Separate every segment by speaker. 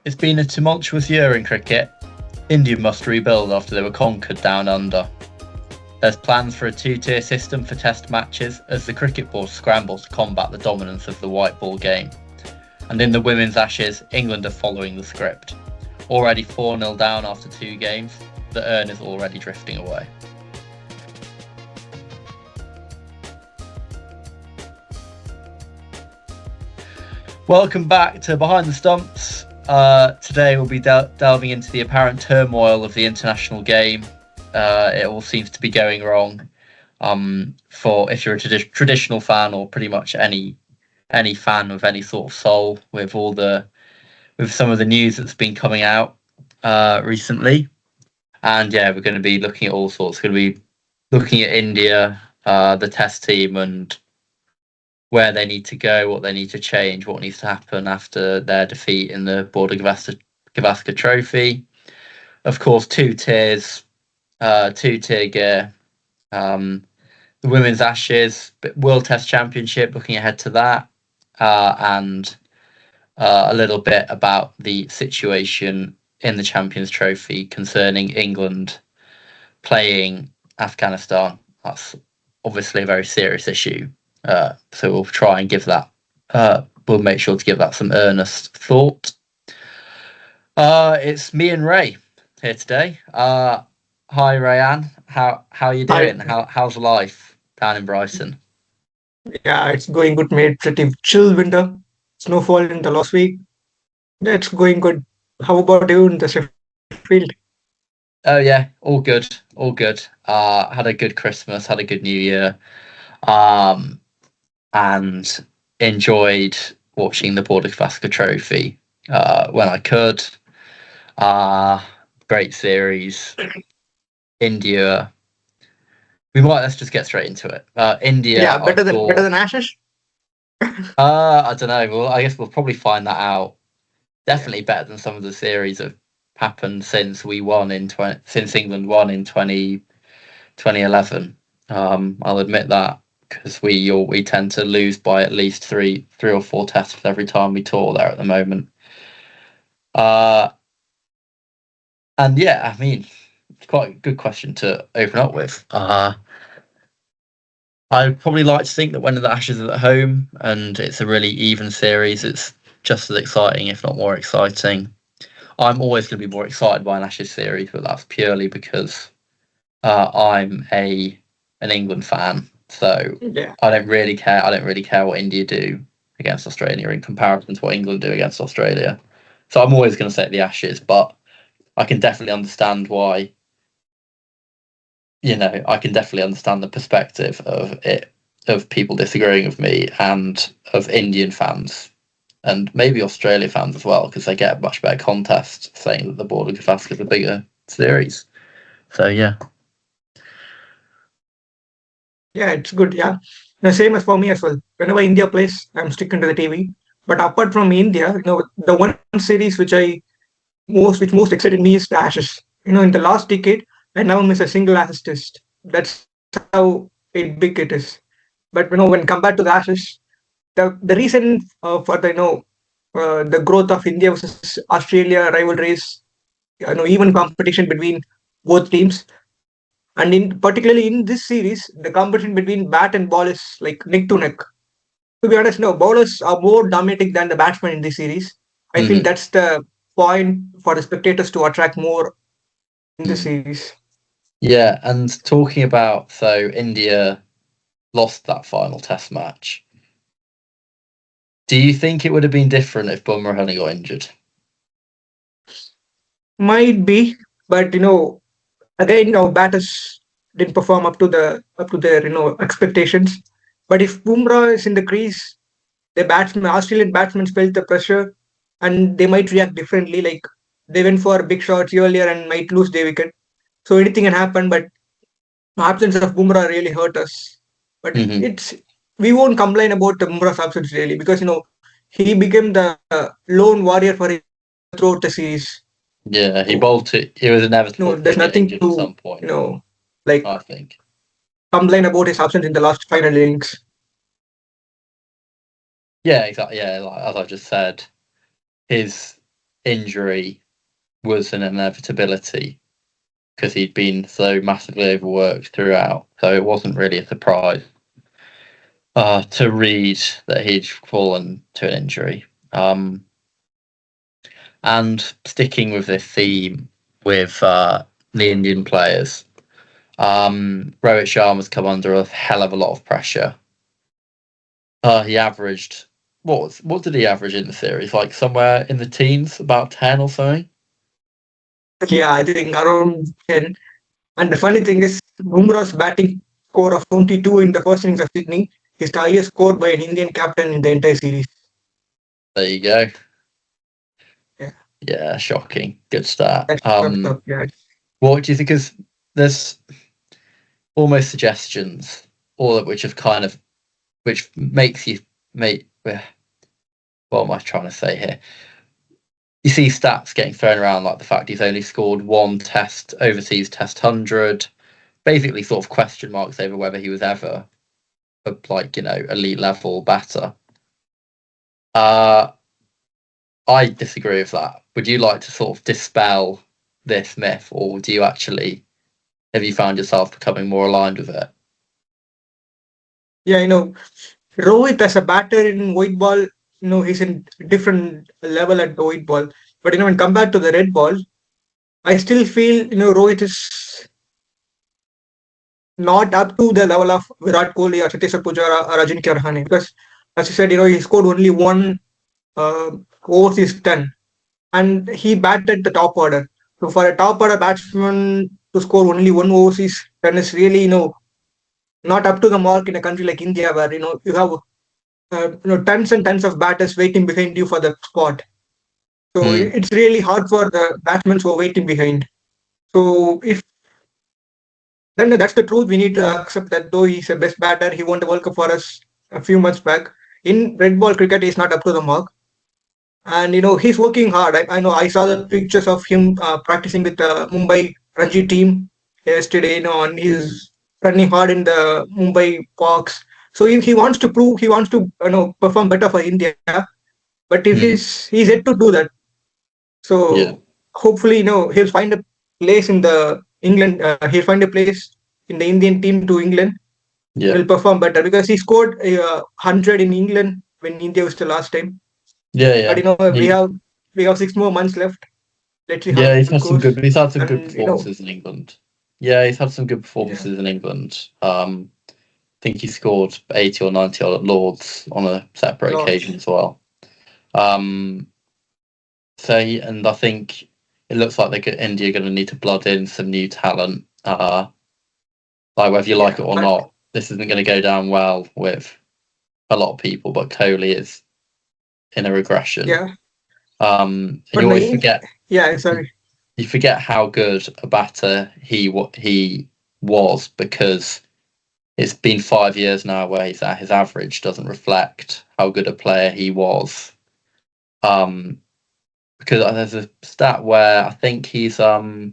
Speaker 1: It's been a tumultuous year in cricket. India must rebuild after they were conquered down under. There's plans for a two-tier system for test matches as the cricket board scrambles to combat the dominance of the white ball game. And in the women's Ashes, England are following the script. Already 4-0 down after 2 games, the urn is already drifting away. Welcome back to Behind the Stumps. Today we'll be delving into the apparent turmoil of the international game. It all seems to be going wrong. For if you're a traditional fan or pretty much any fan with any sort of soul, with some of the news that's been coming out recently, and yeah, we're going to be looking at all sorts. We're going to be looking at India, the Test team, and where they need to go, what they need to change, what needs to happen after their defeat in the Border-Gavaskar trophy. Of course, 2 tiers, 2-tier gear. The Women's Ashes, World Test Championship, looking ahead to that. And a little bit about the situation in the Champions Trophy concerning England playing Afghanistan. That's obviously a very serious issue. So we'll try and give that. We'll make sure to give that some earnest thought. It's me and Ray here today. Hi, Rayanne. How are you doing? How's life down in Brighton?
Speaker 2: Yeah, it's going good, mate. Pretty chill winter. Snowfall in the last week. Yeah, it's going good. How about you in the Sheffield?
Speaker 1: Oh yeah, all good, all good. Had a good Christmas, had a good New Year, and enjoyed watching the Border-Gavaskar trophy when I could. Great series. India. Let's just get straight into it. India.
Speaker 2: Yeah, better than Ashes.
Speaker 1: I don't know. Well, I guess we'll probably find that out. Definitely better than some of the series that have happened since England won in 2011. I'll admit that because we tend to lose by at least three or four tests every time we tour there at the moment. And yeah, I mean, it's quite a good question to open up with. I'd probably like to think that when the Ashes are at home and it's a really even series, it's just as exciting, if not more exciting. I'm always going to be more excited by an Ashes series, but that's purely because I'm an England fan. So
Speaker 2: Yeah.
Speaker 1: I don't really care. I don't really care what India do against Australia in comparison to what England do against Australia. So I'm always going to say the Ashes, but I can definitely understand why. I can definitely understand the perspective of people disagreeing with me and of Indian fans and maybe Australia fans as well, because they get a much better contest saying that the Border-Gavaskar is a bigger series. So yeah.
Speaker 2: Yeah, it's good. Yeah, the same as for me as well. Whenever India plays, I'm sticking to the TV. But apart from India, the one series which most excited me is the Ashes. In the last decade, I never miss a single Ashes test. That's how big it is. But when compared to the Ashes, the reason for the growth of India versus Australia rivalries, even competition between both teams, and particularly in this series, the competition between bat and ball is like neck to neck. To be honest, no, bowlers are more dominating than the batsmen in this series. I feel that's the point for the spectators to attract more in the series.
Speaker 1: Yeah, and talking about, so India lost that final test match. Do you think it would have been different if Bumrah hadn't got injured?
Speaker 2: Might be, but again, batters didn't perform up to their expectations. But if Bumrah is in the crease, the Australian batsmen felt the pressure, and they might react differently. Like they went for big shots earlier and might lose their wicket. So anything can happen. But the absence of Bumrah really hurt us. But it's we won't complain about the Bumrah's absence really, because he became the lone warrior for him throughout the series.
Speaker 1: Yeah, he bolted. It was inevitable.
Speaker 2: There's nothing to
Speaker 1: at some point.
Speaker 2: Like
Speaker 1: I think
Speaker 2: complain about his absence in the last final innings.
Speaker 1: Yeah, exactly. Yeah, like, as I just said, his injury was an inevitability because he'd been so massively overworked throughout. So it wasn't really a surprise to read that he'd fallen to an injury. And sticking with this theme with the Indian players, Rohit Sharma's come under a hell of a lot of pressure. He averaged what did he average in the series? Like somewhere in the teens, about 10 or something.
Speaker 2: Yeah, I think around 10. And the funny thing is, Bumrah's batting score of 22 in the first innings of Sydney is the highest score by an Indian captain in the entire series.
Speaker 1: There you go.
Speaker 2: Yeah.
Speaker 1: Yeah, shocking. Good start.
Speaker 2: Yeah.
Speaker 1: What do you think? Because there's almost suggestions, all of which have kind of, which makes you make. What am I trying to say here? You see stats getting thrown around, like the fact he's only scored one overseas test 100. Basically, sort of question marks over whether he was ever a elite level batter. I disagree with that. Would you like to sort of dispel this myth, or have you found yourself becoming more aligned with it?
Speaker 2: Yeah, Rohit as a batter in white ball, he's in different level at the white ball. But when compared to the red ball, I still feel Rohit is not up to the level of Virat Kohli or Cheteshwar Pujara or Ajinkya Rahane, because as you said, he scored only one overseas 10, and he batted the top order. So for a top order batsman to score only one overseas 10 is really not up to the mark in a country like India, where you have tons and tons of batters waiting behind you for the spot. So it's really hard for the batsmen who are waiting behind. So if then that's the truth, we need to accept that though he's a best batter, he won the World Cup for us a few months back. In red ball cricket, he's not up to the mark, and he's working hard. I know I saw the pictures of him practicing with the Mumbai Ranji team yesterday. And he's running hard in the Mumbai parks. So he wants to prove, he wants to perform better for India. But if he's yet to do that, so hopefully he'll find a place in the England. He'll find a place in the Indian team to England.
Speaker 1: Yeah,
Speaker 2: Will perform better because he scored 100 in England when India was the last time.
Speaker 1: Yeah.
Speaker 2: But we have 6 more months left. Let's see how
Speaker 1: Yeah,
Speaker 2: it goes.
Speaker 1: he's had some good performances in England. Yeah, he's had some good performances in England. I think he scored 80 or 90 at Lords on a separate occasion as well. And I think it looks like India are going to need to blood in some new talent. Like whether you like it or not, this isn't going to go down well with a lot of people. But Kohli is in a regression.
Speaker 2: Yeah.
Speaker 1: And you always forget.
Speaker 2: Yeah, sorry.
Speaker 1: You forget how good a batter he was, because it's been 5 years now where his average doesn't reflect how good a player he was. Because there's a stat where I think he's somewhere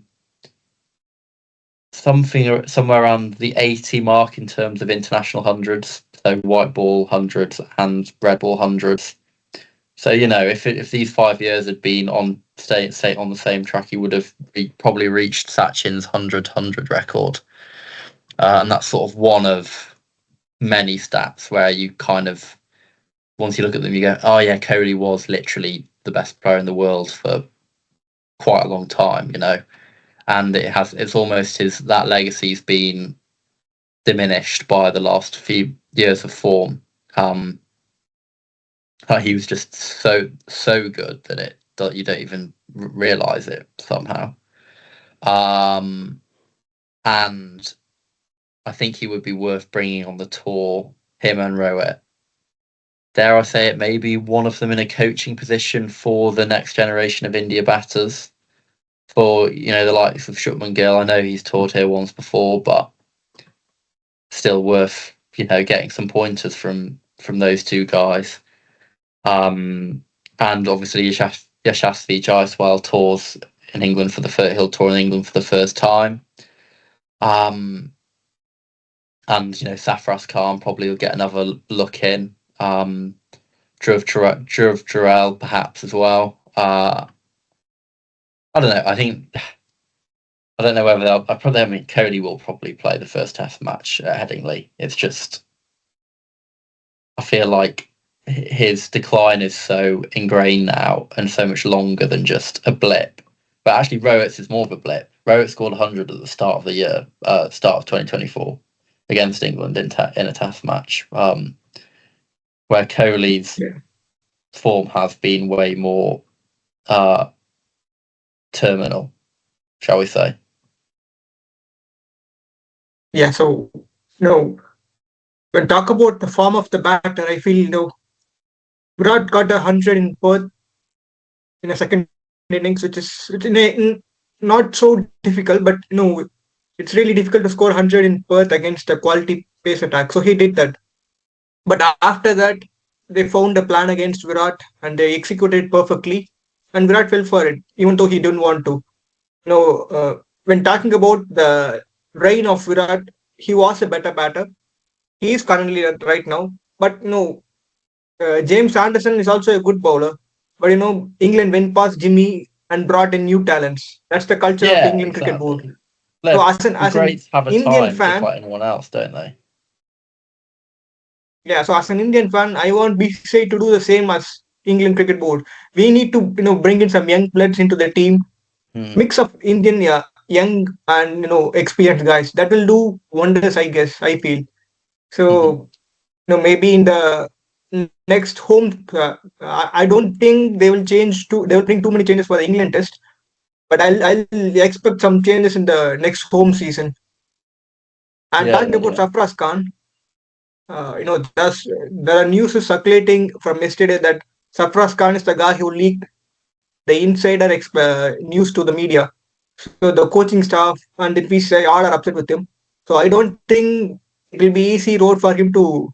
Speaker 1: around the 80 mark in terms of international hundreds, so white ball hundreds and red ball hundreds. So if these 5 years had been on on the same track, he would have probably reached Sachin's 100 record, and that's sort of one of many stats where you kind of, once you look at them, you go, oh yeah, Kohli was literally the best player in the world for quite a long time, and it's almost that legacy's been diminished by the last few years of form. He was just so good that you don't even realize it somehow. And I think he would be worth bringing on the tour, him and Rohit. Dare I say it, maybe one of them in a coaching position for the next generation of India batters. For the likes of Shubman Gill, I know he's toured here once before, but still worth getting some pointers from those two guys. And obviously Yashasvi Jaiswal tours in England he'll tour in England for the first time. And Safras Khan probably will get another look in. Dhruv Jurel perhaps as well. I don't know. I don't know whether Kohli will probably play the first Test match at Headingley. It's just I feel like his decline is so ingrained now and so much longer than just a blip. But actually, Rohit's is more of a blip. Rohit scored 100 at the start of the year, start of 2024, against England in a Test match, where Kohli's form has been way more terminal, shall we say.
Speaker 2: Yeah, so when talk about the form of the batter, I feel Virat got 100 in Perth in a second innings, which is not so difficult, but it's really difficult to score 100 in Perth against a quality pace attack. So he did that. But after that, they found a plan against Virat and they executed perfectly. And Virat fell for it, even though he didn't want to. When talking about the reign of Virat, he was a better batter. He is currently right now. But James Anderson is also a good bowler. But England went past Jimmy and brought in new talents. That's the culture of England cricket board. So
Speaker 1: as an have a
Speaker 2: Indian
Speaker 1: time
Speaker 2: fan,
Speaker 1: to fight anyone else, don't they?
Speaker 2: Yeah, so as an Indian fan, I want BCCI to do the same as England cricket board. We need to bring in some young bloods into the team, mix of Indian young and experienced guys. That will do wonders, I guess. I feel so. Maybe in the next home, I don't think they will change. They will bring too many changes for the England test, but I'll expect some changes in the next home season. And talking about Sarfaraz Khan, there are news circulating from yesterday that Sarfaraz Khan is the guy who leaked the insider news to the media. So the coaching staff and the PCI all are upset with him. So I don't think it will be easy road for him to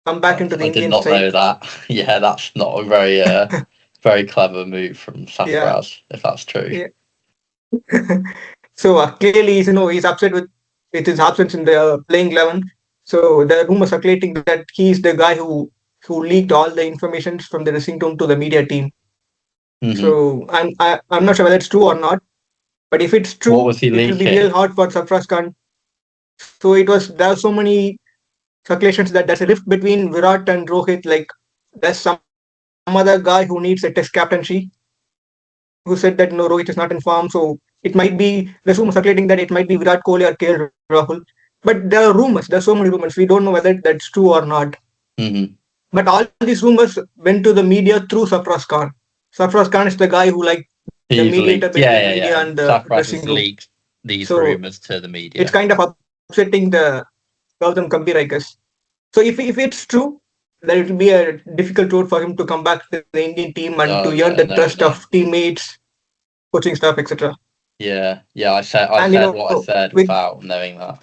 Speaker 2: come back into the Indian side.
Speaker 1: I did not know that. Yeah, that's not a very very clever move from Sarfaraz, if that's true.
Speaker 2: Yeah. So clearly, he's upset with his absence in the playing 11. So the rumors circulating that he is the guy who leaked all the information from the dressing room to the media team. So I'm not sure whether it's true or not, but if it's true, it will be real hard for Sarfaraz Khan. So there are so many speculations that there's a rift between Virat and Rohit. Like there's some other guy who needs a test captaincy, who said that Rohit is not in form. So it might be there's rumors circulating that it might be Virat Kohli or KL Rahul. But there are rumors. There's so many rumors. We don't know whether that's true or not. But all these rumors went to the media through Sarfaraz Khan. Sarfaraz Khan is the guy who the mediator between the media and the dressing room.
Speaker 1: Leaked these rumors to the media.
Speaker 2: It's kind of upsetting the Gautam Gambhir, I guess. So if it's true, then it will be a difficult road for him to come back to the Indian team and to earn the trust of teammates, coaching staff, etc.
Speaker 1: Yeah, I said what I said without knowing that.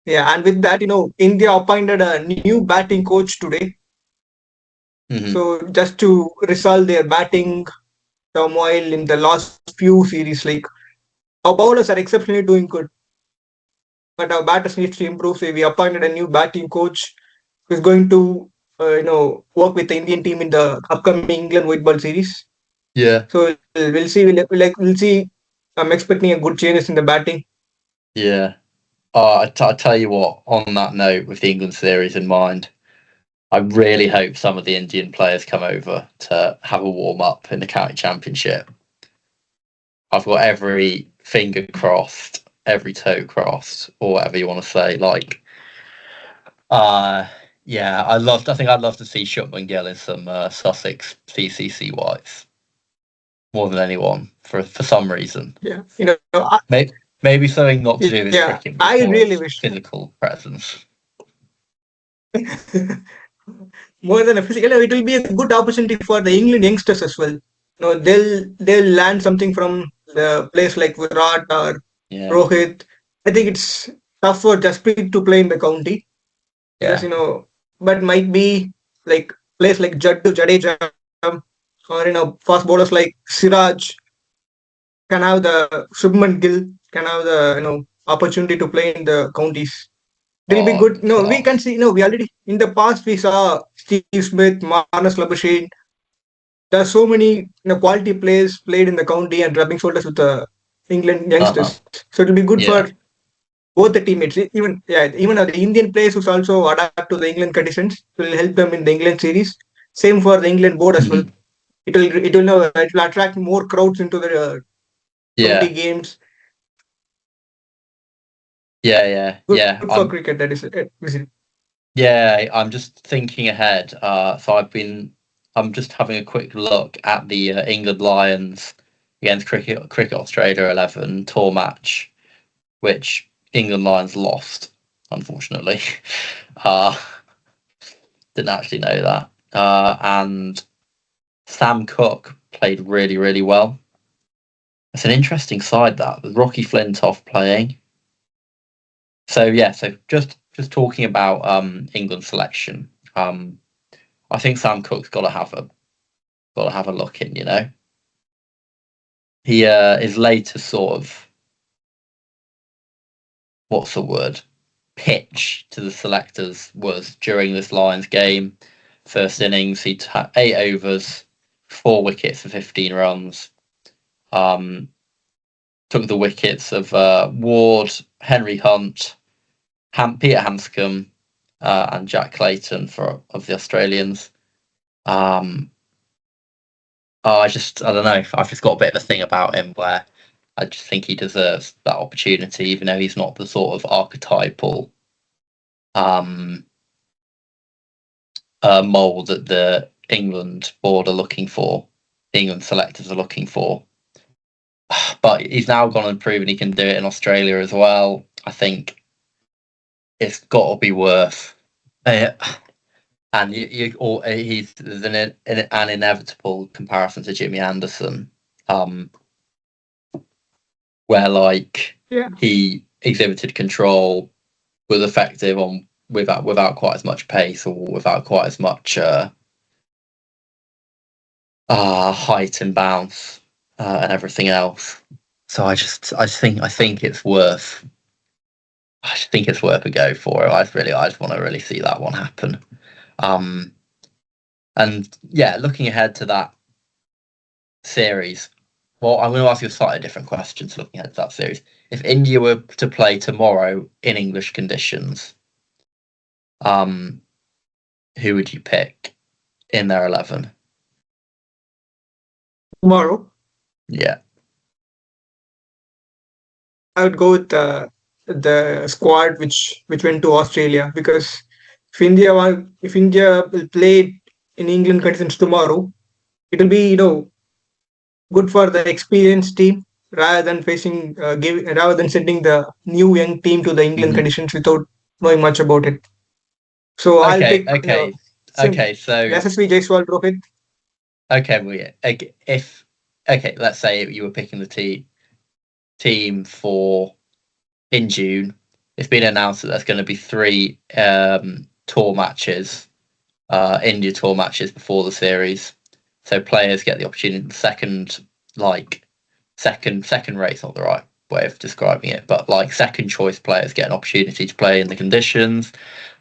Speaker 2: Yeah, and with that, India appointed a new batting coach today. So just to resolve their batting turmoil in the last few series, our bowlers are exceptionally doing good, but our batters needs to improve. So we appointed a new batting coach who's going to, work with the Indian team in the upcoming England white ball series.
Speaker 1: Yeah.
Speaker 2: So we'll see. We'll see. I'm expecting a good changes in the batting.
Speaker 1: Yeah. I tell you what. On that note, with the England series in mind, I really hope some of the Indian players come over to have a warm up in the county championship. I've got every finger crossed, every toe crossed, or whatever you want to say. Yeah, I think I'd love to see Shubman Gill in some Sussex CCC whites more than anyone for some reason.
Speaker 2: Yeah,
Speaker 1: maybe something not to do with cricket.
Speaker 2: I really wish
Speaker 1: physical presence.
Speaker 2: More than a physical, it will be a good opportunity for the England youngsters as well. They'll learn something from the players like Virat or Rohit. I think it's tough for Jasprit to play in the county.
Speaker 1: Yeah.
Speaker 2: Because, but might be players like Jaddu, Jadeja, or fast bowlers like Siraj can have the Shubman Gill can have the opportunity to play in the counties. It will be good. We can see. We already in the past we saw Steve Smith, Marnus Labuschagne, there are so many quality players played in the county and rubbing shoulders with the England
Speaker 1: Uh-huh.
Speaker 2: youngsters. So it'll be good
Speaker 1: Yeah.
Speaker 2: for both the teammates. Even the Indian players who also adapt to the England conditions will help them in the England series. Same for the England board as well.
Speaker 1: Mhm.
Speaker 2: It will attract more crowds into the county
Speaker 1: Yeah.
Speaker 2: games.
Speaker 1: Yeah. Yeah.
Speaker 2: Good
Speaker 1: Yeah.
Speaker 2: for cricket. That is it.
Speaker 1: Yeah, I'm just thinking ahead. I'm just having a quick look at the England Lions against Cricket Australia 11 tour match, which England Lions lost, unfortunately. Uh, didn't actually know that. And Sam Cook played really, really well. It's an interesting side that with Rocky Flintoff playing. So yeah, so just talking about England selection. I think Sam Cook's got to have a look in. He his latest sort of what's the word pitch to the selectors was during this Lions game. First innings, he had 8 overs, 4 wickets for 15 runs. Took the wickets of Ward, Henry Hunt, Peter Hanscom, and Jack Clayton of the Australians. I don't know. I've just got a bit of a thing about him where I just think he deserves that opportunity, even though he's not the sort of archetypal um, mould that the England board are looking for, England selectors are looking for. But he's now gone and proven he can do it in Australia as well. I think it's got to be worth it. And there's an inevitable comparison to Jimmy Anderson, where he exhibited control, was effective without quite as much pace or without quite as much height and bounce and everything else. So I think it's worth. I just think it's worth a go for it. I just want to really see that one happen. And yeah, looking ahead to that series. Well, I'm going to ask you a slightly different question to looking ahead to that series. If India were to play tomorrow in English conditions, who would you pick in their 11?
Speaker 2: Tomorrow,
Speaker 1: Yeah.
Speaker 2: I would go with the squad which went to Australia, because if India will play in England conditions tomorrow, it will be good for the experienced team rather than rather than sending the new young team to the England
Speaker 1: Mhm.
Speaker 2: conditions without knowing much about it. So I'll
Speaker 1: Okay.
Speaker 2: pick
Speaker 1: Okay.
Speaker 2: sim
Speaker 1: Okay. So
Speaker 2: SSV Jaiswal, Rohit.
Speaker 1: okay. Well, yeah. If okay, let's say you were picking the team for in June. It's been announced that there's going to be 3 tour matches, India tour matches before the series. So players get the opportunity. Second rate's not the right way of describing it, but like second choice players get an opportunity to play in the conditions.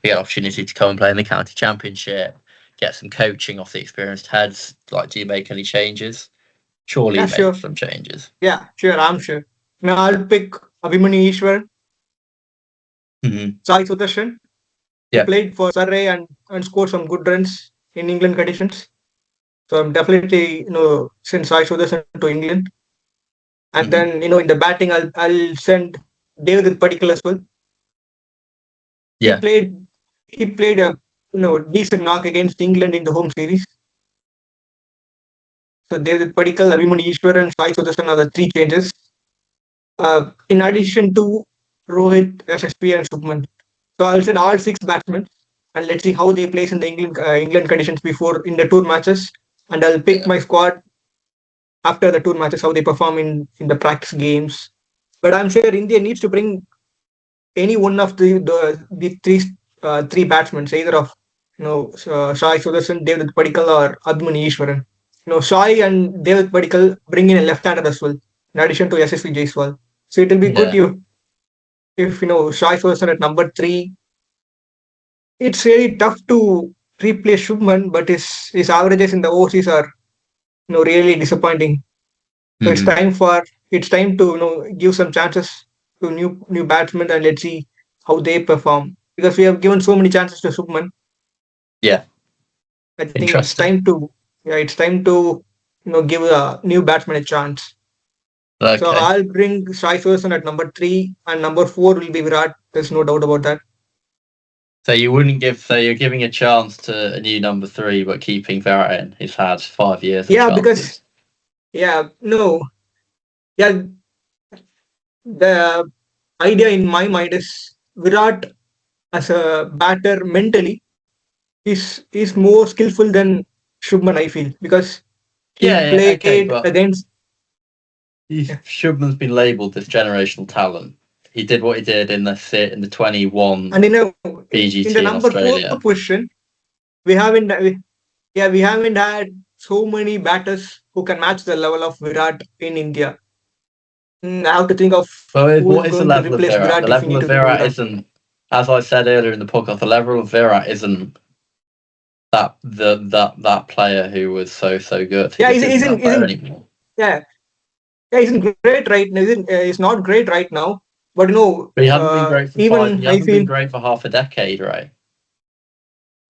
Speaker 1: They get an opportunity to come and play in the county championship. Get some coaching off the experienced heads. Like, do you make any changes? Surely
Speaker 2: Yeah,
Speaker 1: you make
Speaker 2: sure.
Speaker 1: some changes.
Speaker 2: Yeah, sure. I'm sure. Now I'll pick Abhimanyu Ishwar,
Speaker 1: Mm-hmm.
Speaker 2: Sai Sudarshan. He
Speaker 1: Yeah.
Speaker 2: played for Surrey and scored some good runs in England conditions. So I'm definitely send Sai Sudarshan to England. And
Speaker 1: Mm-hmm.
Speaker 2: then in the batting, I'll send David Padikkal as well. He
Speaker 1: Yeah.
Speaker 2: played he played a decent knock against England in the home series. So David Padikkal, Abhimanyu Ishwar, and Sai Sudarshan are the 3 changes. In addition to Rohit, SSP, and Subman. So I'll send all 6 batsmen, and let's see how they place in the England conditions before in the tour matches. And I'll pick
Speaker 1: Yeah.
Speaker 2: my squad after the tour matches, how they perform in the practice games. But I'm sure India needs to bring any one of the three batsmen, either of Shai Sudarshan, David Padikkal, or Abhimanyu Ishwaran. Shai and David Padikkal bring in a left-hander as well, in addition to SSV Jaiswal. So it will be good
Speaker 1: Yeah.
Speaker 2: if Shai Sudarshan at number 3. It's really tough to replace Shubman, but his averages in the overseas are really disappointing. So
Speaker 1: Mhm.
Speaker 2: it's time to give some chances to new batsmen, and let's see how they perform, because we have given so many chances to Subman.
Speaker 1: Yeah,
Speaker 2: I think
Speaker 1: interesting.
Speaker 2: it's time to give a new batsman a chance. So
Speaker 1: Okay.
Speaker 2: I'll bring Sai Sudarshan at number 3, and number 4 will be Virat. There's no doubt about that.
Speaker 1: So you wouldn't give, so you're giving a chance to a new number three, but keeping Virat in. He's had 5 years of
Speaker 2: Yeah, because
Speaker 1: chances.
Speaker 2: yeah, no, yeah, the idea in my mind is Virat as a batter mentally is more skillful than Shubman. I feel, because he
Speaker 1: Yeah, yeah, okay,
Speaker 2: played
Speaker 1: but
Speaker 2: against.
Speaker 1: he's, Shubman's been labelled this generational talent. He did what he did in the 21
Speaker 2: And in the
Speaker 1: BGT in
Speaker 2: number 4
Speaker 1: Australia.
Speaker 2: position, we haven't we haven't had so many batters who can match the level of Virat in India. I have to think of
Speaker 1: But
Speaker 2: who is
Speaker 1: what is the
Speaker 2: going to
Speaker 1: level of
Speaker 2: replace
Speaker 1: Virat? The
Speaker 2: Virat if we
Speaker 1: level
Speaker 2: need
Speaker 1: of
Speaker 2: to do
Speaker 1: Virat
Speaker 2: that.
Speaker 1: isn't, as I said earlier in the podcast, the level of Virat isn't that player who was so good. He
Speaker 2: Yeah,
Speaker 1: just isn't that player anymore.
Speaker 2: yeah, yeah, isn't great right now. It's not great right now, but
Speaker 1: But he hasn't been great for five. He
Speaker 2: even I
Speaker 1: hasn't been
Speaker 2: feel,
Speaker 1: great for half a decade, right?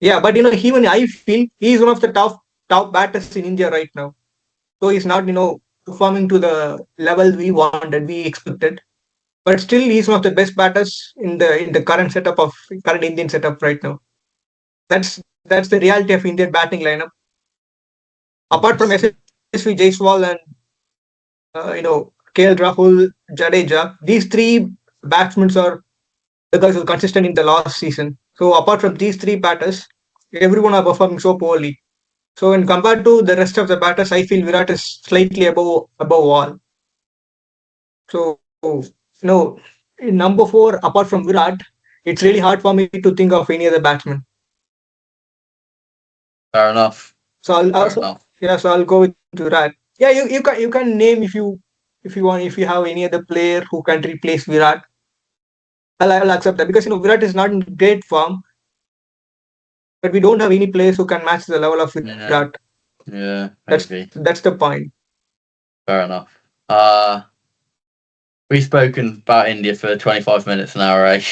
Speaker 2: yeah, but even I feel he is one of the top batters in India right now. So he's not performing to the level we wanted, we expected. But still, he's one of the best batters in the current Indian setup right now. That's the reality of Indian batting lineup. Apart from
Speaker 1: Interesting.
Speaker 2: SSV Jaiswal and KL Rahul, Jadeja, these three batsmen are the guys who are consistent in the last season. So apart from these three batters, everyone are performing so poorly. So when compared to the rest of the batters, I feel Virat is slightly above all. So in number 4, apart from Virat, it's really hard for me to think of any other batsman.
Speaker 1: Fair enough.
Speaker 2: So I'll
Speaker 1: Fair
Speaker 2: also
Speaker 1: enough.
Speaker 2: yeah, so I'll go with Virat. Yeah, you can name if you want, if you have any other player who can replace Virat. I'll accept that, because Virat is not in great form, but we don't have any players who can match the level of
Speaker 1: Yeah,
Speaker 2: Virat.
Speaker 1: yeah,
Speaker 2: That's
Speaker 1: maybe.
Speaker 2: that's the point.
Speaker 1: Fair enough. We've spoken about India for 25 minutes now, right?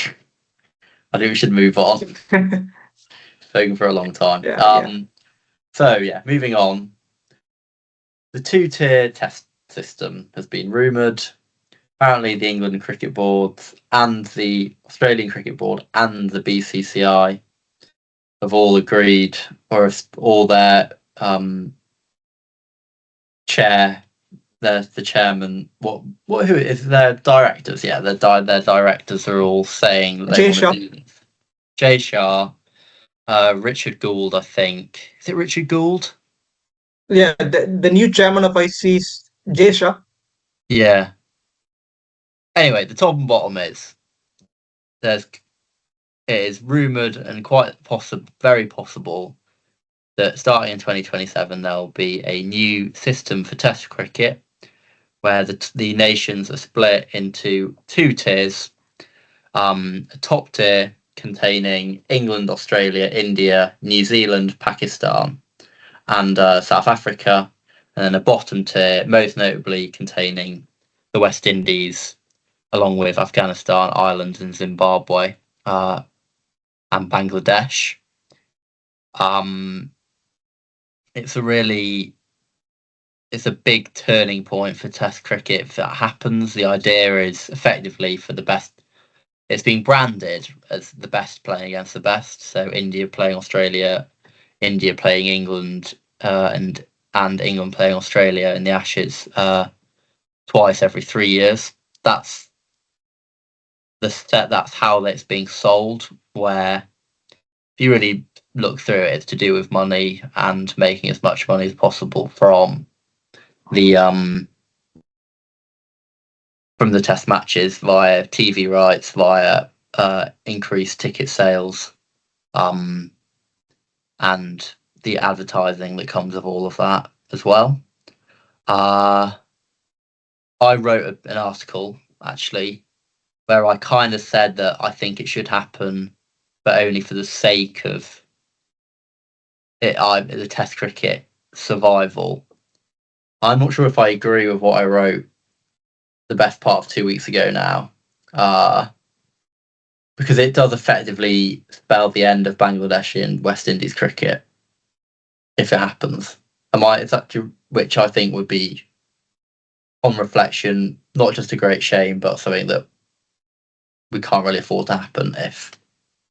Speaker 1: I think we should move on. Spoken for a long time.
Speaker 2: Yeah.
Speaker 1: So yeah, moving on. The two-tier test system has been rumoured. Apparently, the England Cricket Board and the Australian Cricket Board and the BCCI have all agreed, or all their chair, the chairman. What who is their directors? Yeah, their directors are all saying that they
Speaker 2: Jay
Speaker 1: want to
Speaker 2: Shah.
Speaker 1: do this. Jay Shah, Richard Gould, I think. Is it Richard Gould?
Speaker 2: Yeah, the new chairman of ICC is Jay Shah.
Speaker 1: Yeah. Anyway, the top and bottom is there's it is rumoured and quite possible, very possible, that starting in 2027 there'll be a new system for Test cricket where the nations are split into two tiers. A top tier containing England, Australia, India, New Zealand, Pakistan, and South Africa, and then a bottom tier, most notably containing the West Indies, along with Afghanistan, Ireland, and Zimbabwe, and Bangladesh. Um, it's a really it's a big turning point for Test cricket if that happens. The idea is effectively for the best. It's been branded as the best playing against the best. So India playing Australia, India playing England, and England playing Australia in the Ashes twice every 3 years. That's the set. That's how it's being sold. Where if you really look through it, it's to do with money and making as much money as possible the um from the test matches via TV rights, via increased ticket sales, um, and the advertising that comes with all of that as well. Uh, I wrote an article actually where I kind of said that I think it should happen, but only for the sake of the Test cricket survival. I'm not sure if I agree with what I wrote the best part of 2 weeks ago now, because it does effectively spell the end of Bangladeshi and West Indies cricket if it happens. Which I think would be, on reflection, not just a great shame, but something that we can't really afford to happen if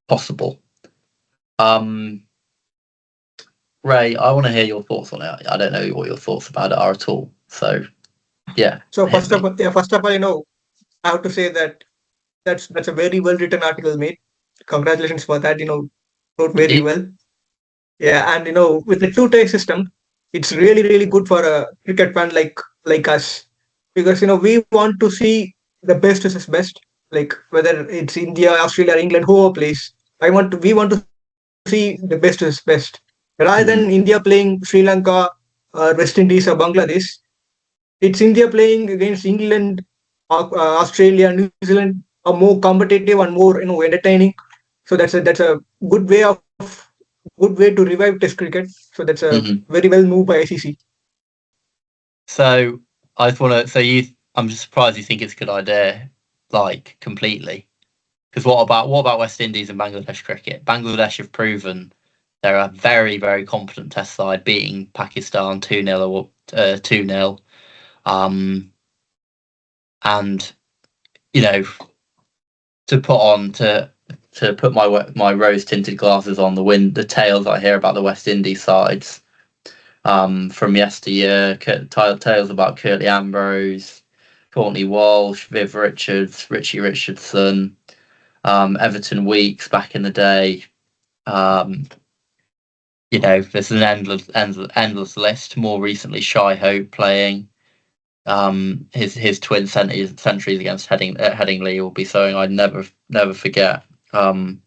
Speaker 1: possible. Ray, I want to hear your thoughts on it. I don't know what your thoughts about it are at all. So, yeah.
Speaker 2: So first of all, I have to say that that's a very well written article, mate. Congratulations for that. Wrote
Speaker 1: Thank
Speaker 2: very
Speaker 1: you.
Speaker 2: well. Yeah, and with the two-tier system, it's really really good for a cricket fan like us, because we want to see the best versus best. Like whether it's India, Australia, England, whoever plays, we want to see the best versus best, rather than India
Speaker 1: Mm,
Speaker 2: playing Sri Lanka or West Indies or Bangladesh. It's India playing against England, Australia, New Zealand, are more competitive and more entertaining. So that's a good way to revive Test cricket. So that's a
Speaker 1: mhm.
Speaker 2: very well move by ICC.
Speaker 1: So, I just want to. I'm just surprised you think it's a good idea, like, completely. Because what about West Indies and Bangladesh cricket? Bangladesh have proven they're a very, very competent Test side, beating Pakistan 2-0 or 2-0. And to put my rose tinted glasses on the tales I hear about the West Indies sides from yesteryear, tales about Curtly Ambrose, Courtney Walsh, Viv Richards, Richie Richardson, Everton Weeks back in the day. There's an endless list. More recently, Shy Hope playing. His twin centuries against Headingley will be something I'd never forget. And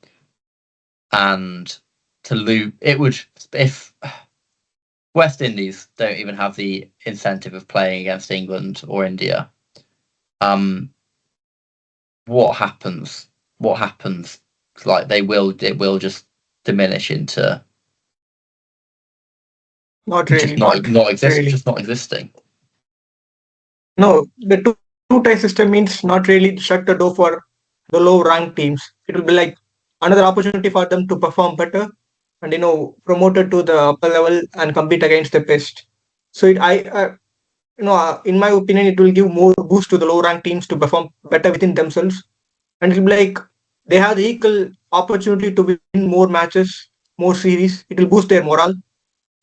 Speaker 1: to lose, it would, if West Indies don't even have the incentive of playing against England or India. What happens? What happens? Like it will just diminish into
Speaker 2: Not
Speaker 1: just
Speaker 2: really,
Speaker 1: not
Speaker 2: not
Speaker 1: not exist,
Speaker 2: really.
Speaker 1: just not existing.
Speaker 2: No, the two-tier system means not really shut the door for the low-ranked teams. It will be like another opportunity for them to perform better and promoted to the upper level and compete against the best. So in my opinion, it will give more boost to the low-ranked teams to perform better within themselves, and it'll be like they have the equal opportunity to win more matches, more series. It will boost their morale,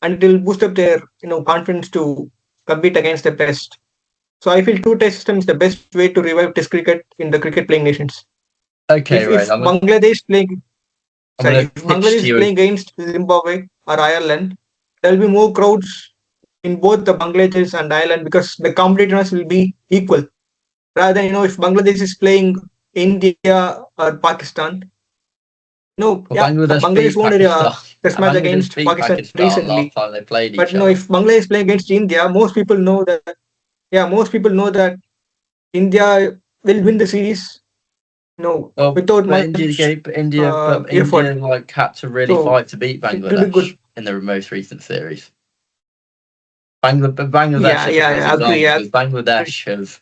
Speaker 2: and it will boost up their confidence to compete against the best. So I feel two-test system is the best way to revive Test cricket in the cricket playing nations.
Speaker 1: Okay, right.
Speaker 2: If Bangladesh playing
Speaker 1: I'm
Speaker 2: sorry,
Speaker 1: gonna
Speaker 2: if
Speaker 1: pitch
Speaker 2: Bangladesh
Speaker 1: to
Speaker 2: is
Speaker 1: you.
Speaker 2: playing against Zimbabwe or Ireland, there will be more crowds in both the Bangladesh and Ireland because the competitiveness will be equal. Rather than if Bangladesh is playing India or Pakistan,
Speaker 1: Well,
Speaker 2: yeah,
Speaker 1: Bangladesh
Speaker 2: Bangladesh
Speaker 1: beat
Speaker 2: won
Speaker 1: Pakistan.
Speaker 2: a test match
Speaker 1: Bangladesh
Speaker 2: against
Speaker 1: beat
Speaker 2: Pakistan
Speaker 1: Pakistan last
Speaker 2: recently.
Speaker 1: time they played
Speaker 2: But
Speaker 1: each other.
Speaker 2: if Bangladesh is playing against India, most people know that India will win the series,
Speaker 1: Well,
Speaker 2: without
Speaker 1: but India
Speaker 2: much
Speaker 1: gave India, but
Speaker 2: effort.
Speaker 1: India had to really
Speaker 2: So
Speaker 1: fight to beat
Speaker 2: it will be good.
Speaker 1: Bangladesh in the most recent series. But
Speaker 2: Yeah,
Speaker 1: Bangladesh are the
Speaker 2: yeah,
Speaker 1: best
Speaker 2: I agree.
Speaker 1: example
Speaker 2: Yeah,
Speaker 1: because Bangladesh have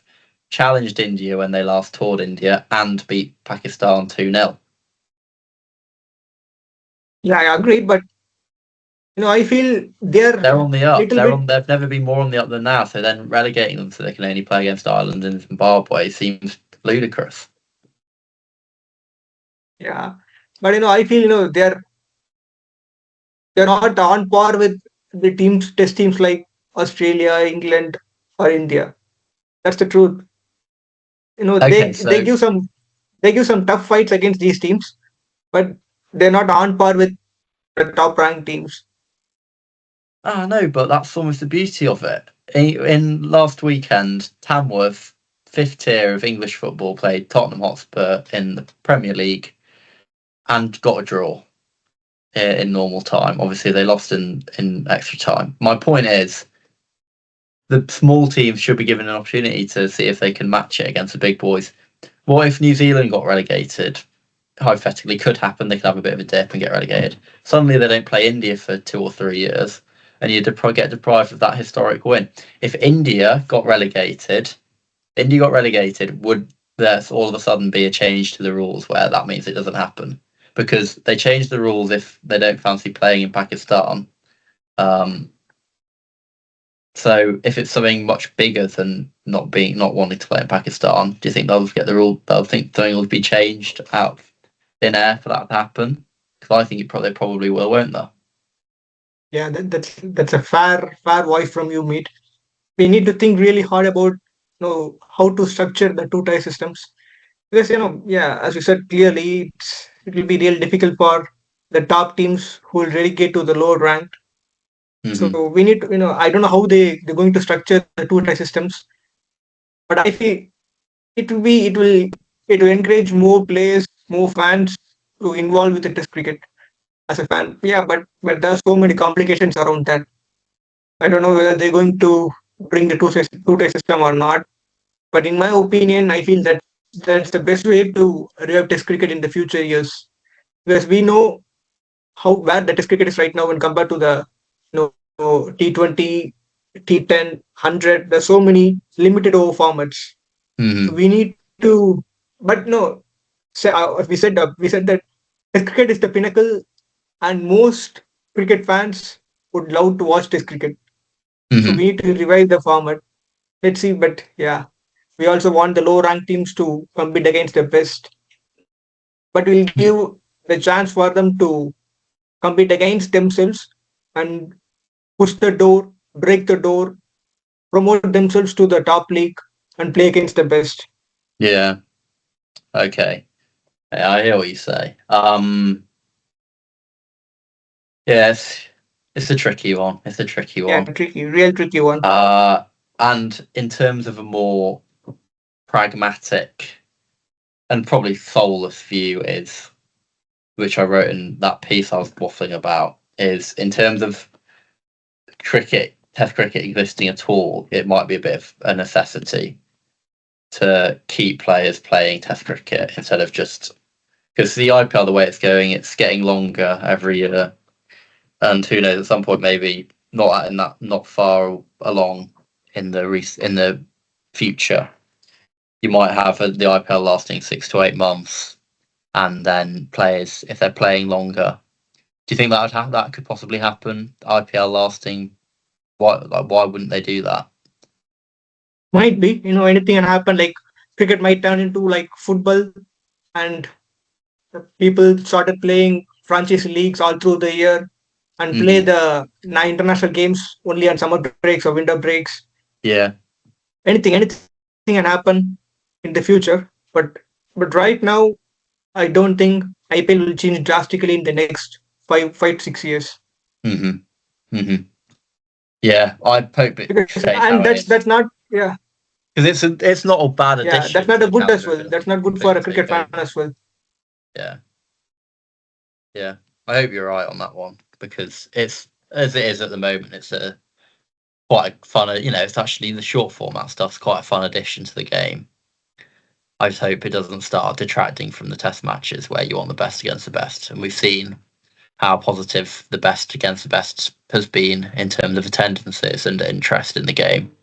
Speaker 1: challenged India when they last toured India and beat Pakistan 2-0.
Speaker 2: yeah, I agree. But I feel they're
Speaker 1: They're on the up.
Speaker 2: little bit.
Speaker 1: They've never been more on the up than now. So then relegating them so they can only play against Ireland and Zimbabwe seems ludicrous.
Speaker 2: Yeah, but I feel they're not on par with the test teams like Australia, England, or India. That's the truth.
Speaker 1: Okay,
Speaker 2: They
Speaker 1: so
Speaker 2: give some tough fights against these teams, but they're not on par with the top ranked teams.
Speaker 1: no, but that's almost the beauty of it. In last weekend, Tamworth, fifth tier of English football, played Tottenham Hotspur in the Premier League and got a draw in normal time. Obviously, they lost in extra time. My point is, the small teams should be given an opportunity to see if they can match it against the big boys. What if New Zealand got relegated? Hypothetically, could happen. They could have a bit of a dip and get relegated. Suddenly, they don't play India for 2 or 3 years, and you'd get deprived of that historic win. If India got relegated, would there all of a sudden be a change to the rules where that means it doesn't happen? Because they change the rules if they don't fancy playing in Pakistan. So if it's something much bigger than not wanting to play in Pakistan, do you think they'll get the rule? They'll think something will be changed out of thin air for that to happen? Because I think they probably will, won't they?
Speaker 2: Yeah, that's a fair voice from you, mate. We need to think really hard about how to structure the two tier systems, because yeah, as you said clearly, it will be real difficult for the top teams who will relegate to the lower ranked.
Speaker 1: Mm-hmm.
Speaker 2: So we need to, I don't know how they're going to structure the two tier systems, but I feel it will encourage more players, more fans to involve with the test cricket as a fan. Yeah, but there are so many complications around that. I don't know whether they're going to bring the two tier system or not. But in my opinion, I feel that that's the best way to revive test cricket in the future years, because we know how bad the test cricket is right now when compared to the T20, T10, 100. There's so many limited over formats.
Speaker 1: Mm-hmm.
Speaker 2: We need to, but no, we said that test cricket is the pinnacle, and most cricket fans would love to watch test cricket. So
Speaker 1: Mm-hmm.
Speaker 2: we need to revive the format. Let's see, but yeah, we also want the low ranked teams to compete against the best, but we'll give the chance for them to compete against themselves and push the door, break the door, promote themselves to the top league and play against the best.
Speaker 1: Yeah. Okay. Yeah, I hear what you say. Yes, it's a tricky one. It's a tricky
Speaker 2: Yeah,
Speaker 1: one.
Speaker 2: tricky, real tricky one.
Speaker 1: And in terms of a more pragmatic and probably soulless view is, which I wrote in that piece I was waffling about, is in terms of test cricket existing at all, it might be a bit of a necessity to keep players playing test cricket instead of just, because the IPL, the way it's going, it's getting longer every year, and who knows, at some point maybe not far along in the future, you might have the IPL lasting 6 to 8 months, and then players, if they're playing longer, do you think that could possibly happen? IPL lasting, why wouldn't they do that?
Speaker 2: Might be, anything can happen. Like cricket might turn into like football, and people started playing franchise leagues all through the year and play
Speaker 1: Mm-hmm.
Speaker 2: the international games only on summer breaks or winter breaks.
Speaker 1: Yeah.
Speaker 2: Anything can happen in the future. But right now, I don't think IPL will change drastically in the next 5 to 6 years.
Speaker 1: Mm-hmm. Mm-hmm. Yeah, I hope it
Speaker 2: Because
Speaker 1: stays how
Speaker 2: and
Speaker 1: it is,
Speaker 2: that's not, yeah,
Speaker 1: because it's not a bad
Speaker 2: yeah, that's
Speaker 1: addition to
Speaker 2: not a
Speaker 1: the
Speaker 2: good as
Speaker 1: calendar
Speaker 2: well.
Speaker 1: if it
Speaker 2: That's not good for a
Speaker 1: completely take
Speaker 2: cricket fan
Speaker 1: over.
Speaker 2: as well.
Speaker 1: Yeah, yeah. I hope you're right on that one, because it's, as it is at the moment, it's a quite a fun. It's actually the short format stuff's quite a fun addition to the game. I just hope it doesn't start detracting from the test matches where you want the best against the best, and we've seen how positive the best against the best has been in terms of attendances and interest in the game.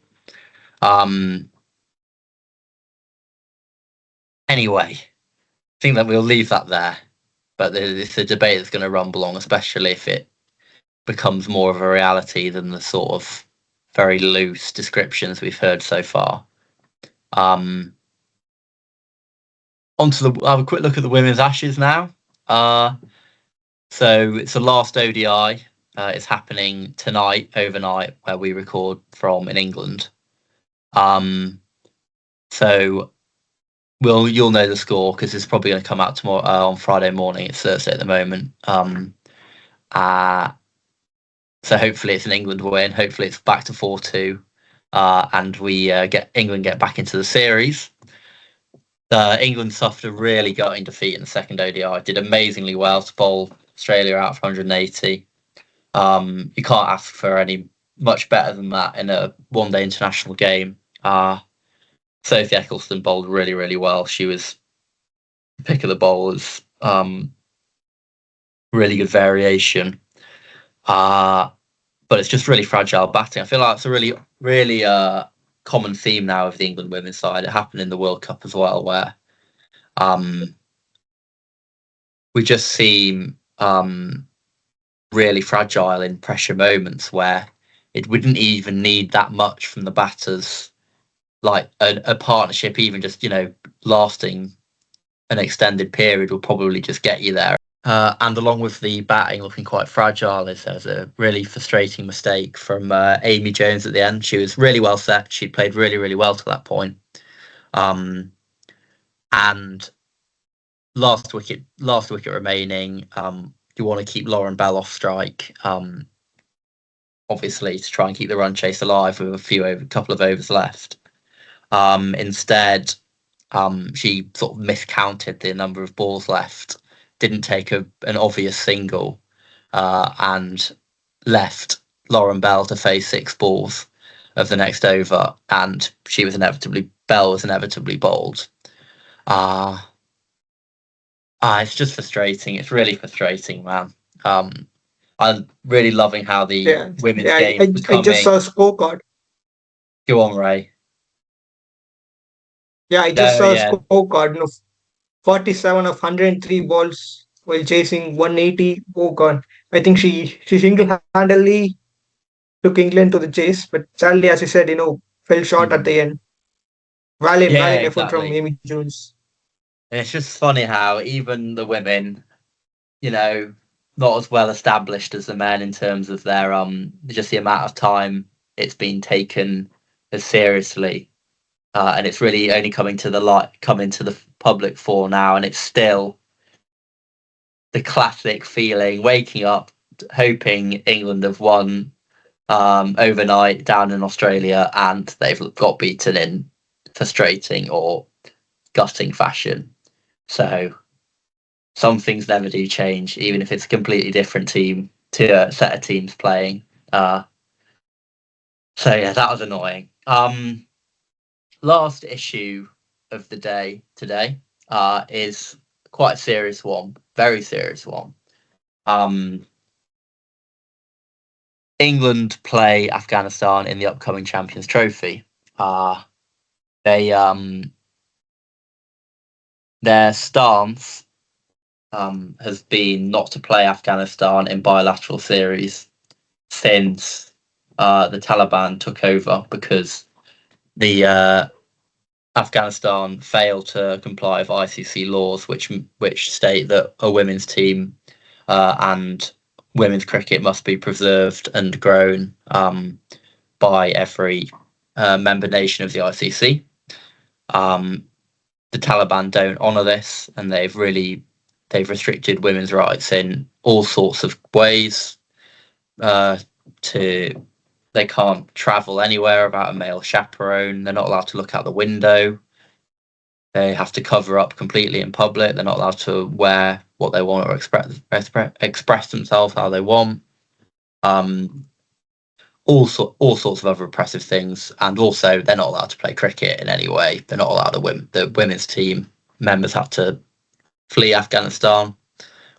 Speaker 1: Anyway, I think that we'll leave that there. But it's a debate that's going to rumble on, especially if it becomes more of a reality than the sort of very loose descriptions we've heard so far. I'll have a quick look at the women's Ashes now. So it's the last ODI. It's happening tonight, overnight, where we record from in England. So you'll know the score because it's probably going to come out tomorrow on Friday morning. It's Thursday at the moment. So hopefully it's an England win. Hopefully it's back to 4-2, and we get England get back into the series. England suffered a really gutting defeat in the second ODI. Did amazingly well to bowl Australia out for 180. You can't ask for any much better than that in a one-day international game. Sophie Eccleston bowled really, really well. She was pick of the bowlers. Really good variation. but it's just really fragile batting. I feel like it's a really, really common theme now of the England women's side. It happened in the World Cup as well, where we just seem really fragile in pressure moments where it wouldn't even need that much from the batters, like a partnership, even just, lasting an extended period will probably just get you there. And along with the batting looking quite fragile, there's a really frustrating mistake from Amy Jones at the end. She was really well set. She played really, really well to that point. And last wicket remaining. You want to keep Lauren Bell off strike, obviously, to try and keep the run chase alive with a couple of overs left. Instead, she sort of miscounted the number of balls left, didn't take an obvious single, and left Lauren Bell to face 6 balls of the next over, and Bell was inevitably bowled. It's just frustrating. It's really frustrating, man. I'm really loving how the women's game is becoming.
Speaker 2: I just saw a scorecard.
Speaker 1: Go on, Ray.
Speaker 2: Yeah, I just saw a scorecard. 47 of 103 balls while chasing 180. Oh God. I think she single-handedly took England to the chase, but sadly, as you said, fell short at the end. Valiant effort from Amy Jones.
Speaker 1: It's just funny how even the women, not as well established as the men in terms of their just the amount of time it's been taken as seriously, and it's really only coming to the public for now, and it's still the classic feeling, waking up hoping England have won overnight down in Australia and they've got beaten in frustrating or gutting fashion. So some things never do change, even if it's a completely different team to a set of teams playing. So yeah, that was annoying. Last issue of the day today is quite a serious one, very serious one. England play Afghanistan in the upcoming Champions Trophy. Their stance has been not to play Afghanistan in bilateral series since the Taliban took over, because the Afghanistan failed to comply with ICC laws, which state that a women's team and women's cricket must be preserved and grown by every member nation of the ICC. The Taliban don't honour this, and they've restricted women's rights in all sorts of ways. They can't travel anywhere without a male chaperone. They're not allowed to look out the window. They have to cover up completely in public. They're not allowed to wear what they want or express themselves how they want. All sorts of other oppressive things, and also they're not allowed to play cricket in any way. They're not allowed the women's team members have to flee Afghanistan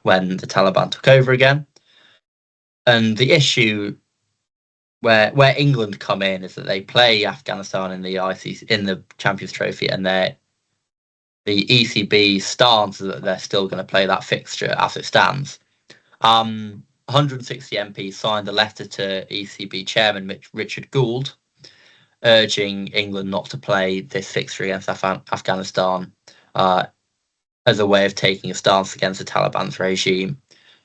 Speaker 1: when the Taliban took over again. And the issue where England come in is that they play Afghanistan in the ICC in the Champions Trophy, and the ECB stance is that they're still going to play that fixture as it stands. 160 MPs signed a letter to ECB Chairman Richard Gould urging England not to play this fixture against Afghanistan as a way of taking a stance against the Taliban's regime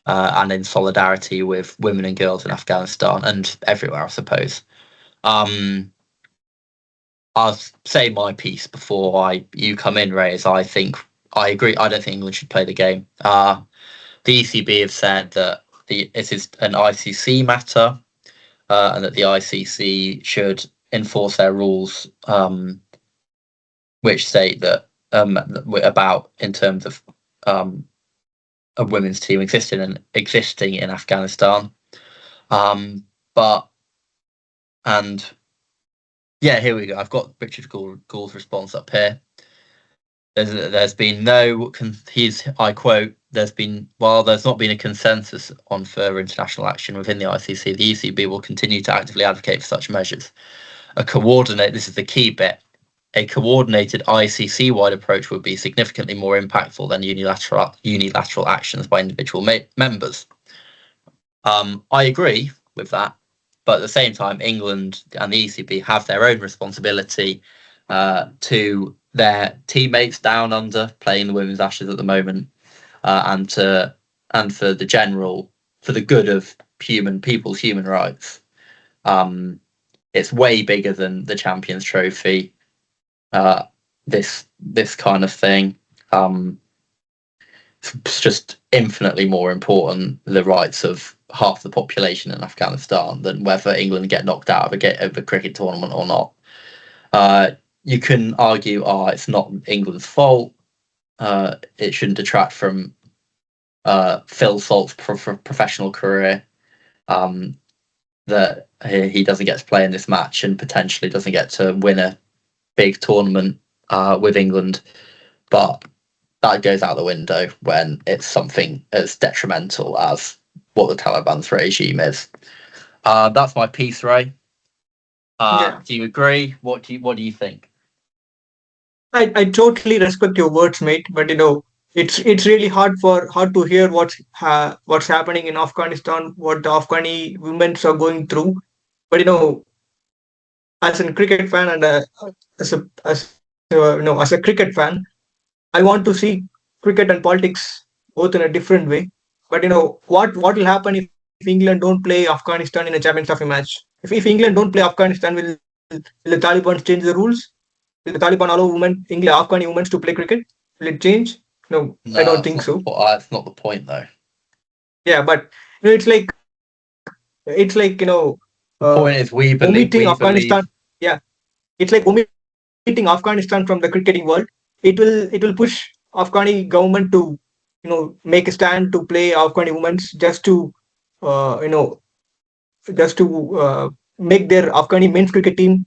Speaker 1: and in solidarity with women and girls in Afghanistan and everywhere, I suppose. I'll say my piece before you come in, Ray, as I agree. I don't think England should play the game. The ECB have said that it is an ICC matter, and that the ICC should enforce their rules, which state that about in terms of a women's team existing in Afghanistan. Here we go. I've got Richard Gould's response up here. There's been no. I quote. While there's not been a consensus on further international action within the ICC, the ECB will continue to actively advocate for such measures. This is the key bit. A coordinated ICC-wide approach would be significantly more impactful than unilateral actions by individual members. I agree with that, but at the same time, England and the ECB have their own responsibility to their teammates down under playing the Women's Ashes at the moment, and for the good of people's human rights. It's way bigger than the Champions Trophy. This kind of thing. It's just infinitely more important, the rights of half the population in Afghanistan, than whether England get knocked out of a cricket tournament or not. You can argue, it's not England's fault. It shouldn't detract from Phil Salt's professional career. That he doesn't get to play in this match and potentially doesn't get to win a big tournament with England, but that goes out the window when it's something as detrimental as what the Taliban's regime is. That's my piece, Ray. Do you agree? What do you think?
Speaker 2: I totally respect your words, mate. But it's really hard to hear what's happening in Afghanistan, what the Afghani women are going through. But as a cricket fan and as a cricket fan, I want to see cricket and politics both in a different way. But what will happen if England don't play Afghanistan in a Champions Trophy match? If England don't play Afghanistan, will the Taliban change the rules? Will the Taliban allow Afghani women to play cricket? Will it change? No, I don't think so.
Speaker 1: That's not the point, though.
Speaker 2: Yeah, but it's like
Speaker 1: the point is we believe
Speaker 2: Afghanistan. Yeah, it's like omitting Afghanistan from the cricketing world. It will push Afghani government to make a stand to play Afghani women just to make their Afghani men's cricket team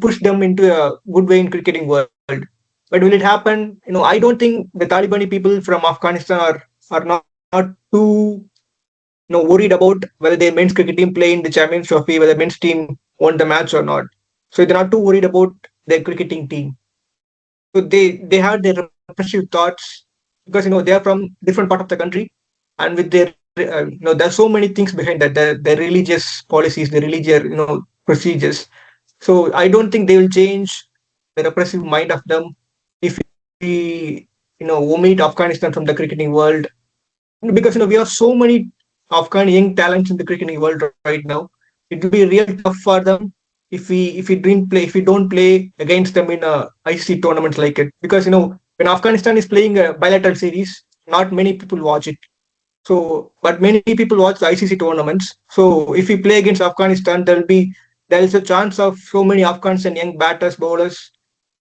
Speaker 2: push them into a good way in cricketing world. But will it happen? I don't think the Talibani people from Afghanistan are not too worried about whether their men's cricket team play in the Champions Trophy, whether men's team won the match or not. So they're not too worried about their cricketing team. So they have their repressive thoughts because they are from different part of the country, and with their there's so many things behind that. Their religious policies, their religious procedures. So I don't think they will change the repressive mind of them if we omit Afghanistan from the cricketing world, because we have so many Afghan young talents in the cricketing world right now. It will be real tough for them if we don't play against them in ICC tournaments like it, because when Afghanistan is playing a bilateral series, not many people watch it. So, but many people watch the ICC tournaments. So if we play against Afghanistan, there is a chance of so many Afghans and young batters, bowlers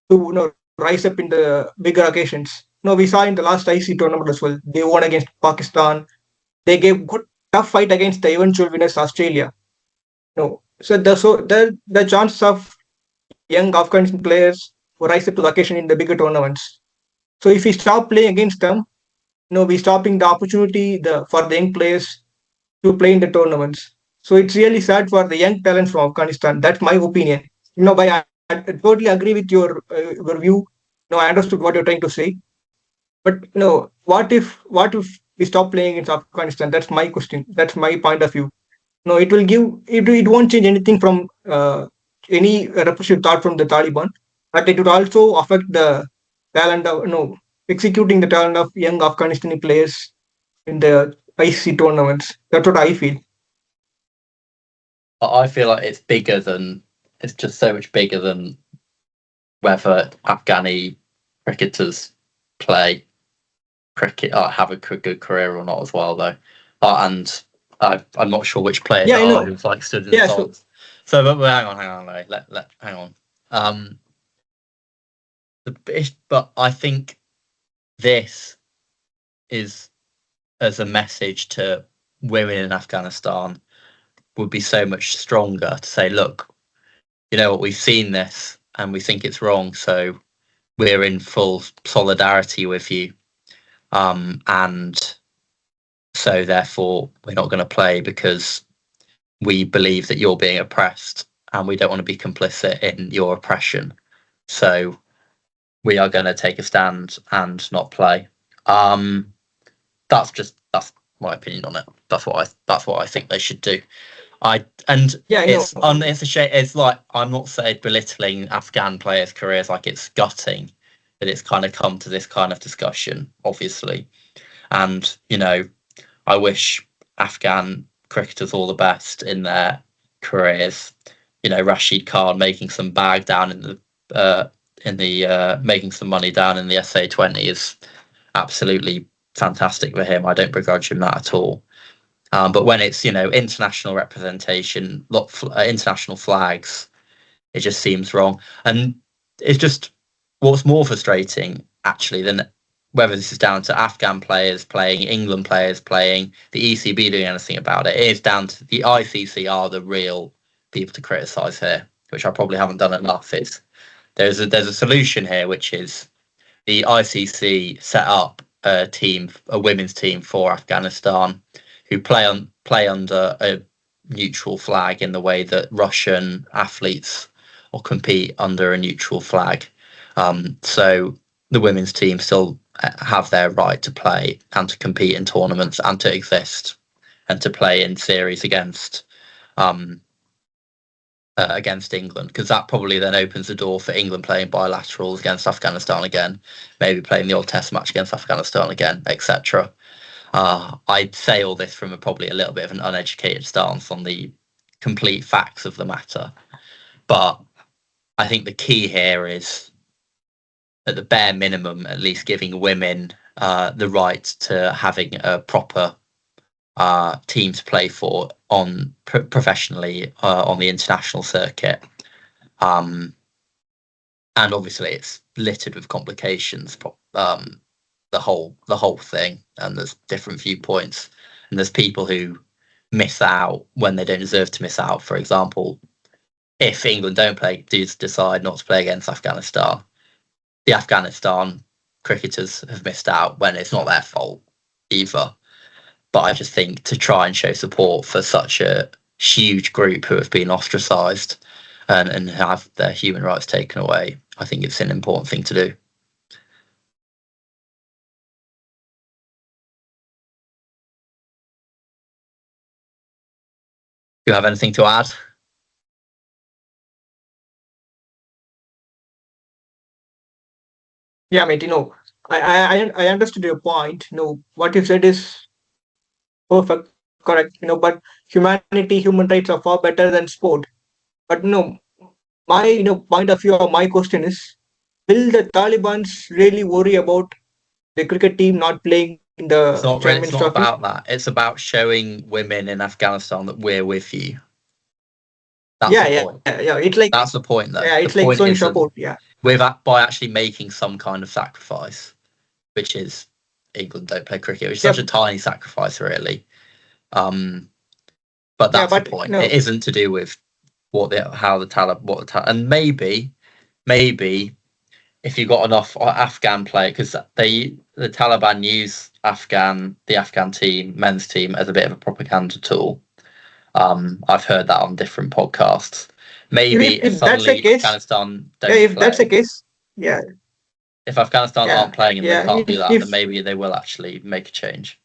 Speaker 2: to rise up in the bigger occasions. We saw in the last ICC tournament as well. They won against Pakistan. They gave good tough fight against the eventual winners, Australia. So the chance of young Afghan players who rise up to the occasion in the bigger tournaments. So if we stop playing against them, we're stopping the opportunity for the young players to play in the tournaments. So it's really sad for the young talents from Afghanistan. That's my opinion. I totally agree with your view. I understood what you're trying to say. But what if we stop playing against Afghanistan? That's my question. That's my point of view. It won't change anything from any repressive thought from the Taliban, but it would also affect the talent of executing the talent of young Afghanistani players in the ICC tournaments. That's what I feel.
Speaker 1: I feel like it's just so much bigger than whether Afghani cricketers play cricket or have a good career or not as well, though. And I'm not sure which player who's stood in the songs. So, but hang on, Larry. Hang on. But I think this is as a message to women in Afghanistan would be so much stronger to say, look, what, we've seen this and we think it's wrong, so we're in full solidarity with you, and so therefore we're not going to play because we believe that you're being oppressed and we don't want to be complicit in your oppression. So we are going to take a stand and not play. That's my opinion on it. That's what I think they should do. It's a shame. It's like, I'm not saying belittling Afghan players' careers, like it's gutting that it's kind of come to this kind of discussion, obviously. And I wish Afghan cricketers all the best in their careers. Rashid Khan making some bag down in the making some money down in the SA20 is absolutely fantastic for him. I don't begrudge him that at all. But when it's international representation, international flags, it just seems wrong. And it's just, what's more frustrating actually than whether this is down to Afghan players playing, England players playing, the ECB doing anything about it, it is down to the ICC are the real people to criticise here, which I probably haven't done enough. There's a solution here, which is the ICC set up a women's team for Afghanistan, who play under a neutral flag in the way that Russian athletes or compete under a neutral flag. So the women's team still have their right to play and to compete in tournaments and to exist and to play in series against England, because that probably then opens the door for England playing bilaterals against Afghanistan again, maybe playing the odd test match against Afghanistan again, etc. I'd say all this from probably a little bit of an uneducated stance on the complete facts of the matter. But I think the key here is, at the bare minimum, at least giving women the right to having a proper team to play for professionally on the international circuit. And obviously it's littered with complications, the whole thing, and there's different viewpoints, and there's people who miss out when they don't deserve to miss out. For example, if England decide not to play against Afghanistan, the Afghanistan cricketers have missed out when it's not their fault either. But I just think to try and show support for such a huge group who have been ostracised and have their human rights taken away, I think it's an important thing to do. Do you have anything to add?
Speaker 2: Yeah, mate, I understood your point. What you said is perfect, correct. But humanity, human rights are far better than sport. But my point of view, or my question is, will the Taliban's really worry about the cricket team not playing in the
Speaker 1: It's not about that. It's about showing women in Afghanistan that we're with you. That's the point.
Speaker 2: Yeah. It's like,
Speaker 1: that's the point, though.
Speaker 2: Yeah, it's like showing support. Yeah.
Speaker 1: By actually making some kind of sacrifice, which is England don't play cricket, which is such a tiny sacrifice, really. But that's the point. It isn't to do with and maybe if you got enough Afghan play, because the Taliban use the Afghan team, men's team, as a bit of a propaganda tool. I've heard that on different podcasts. Maybe if suddenly Afghanistan don't play,
Speaker 2: that's the case, yeah.
Speaker 1: If Afghanistan aren't playing and they can't do that, then maybe they will actually make a change.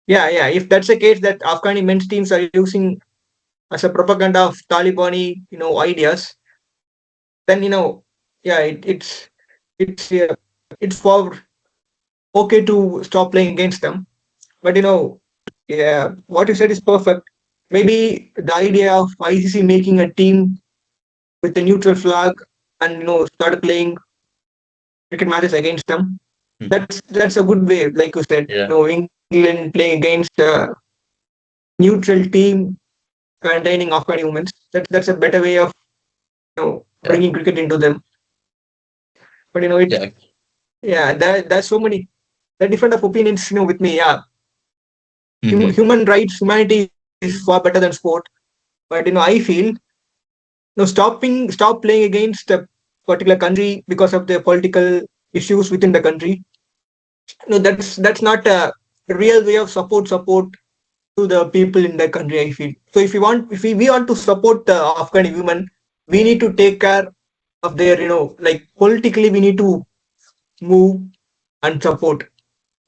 Speaker 2: Yeah. If that's the case, that Afghani men's teams are using as a propaganda of Taliban, ideas, then it's for okay to stop playing against them. But what you said is perfect. Maybe the idea of ICC making a team with a neutral flag and start playing cricket matches against them. That's a good way, like you said. England playing against a neutral team containing Afghani women. That's a better way of bringing cricket into them. But there's so many different of opinions with me. Yeah. Mm-hmm. Human rights, humanity is far better than sport. But I feel stop playing against particular country because of the political issues within the country. No, that's not a real way of support to the people in the country, I feel. So if we want to support the Afghani women, we need to take care of their, like politically we need to move and support.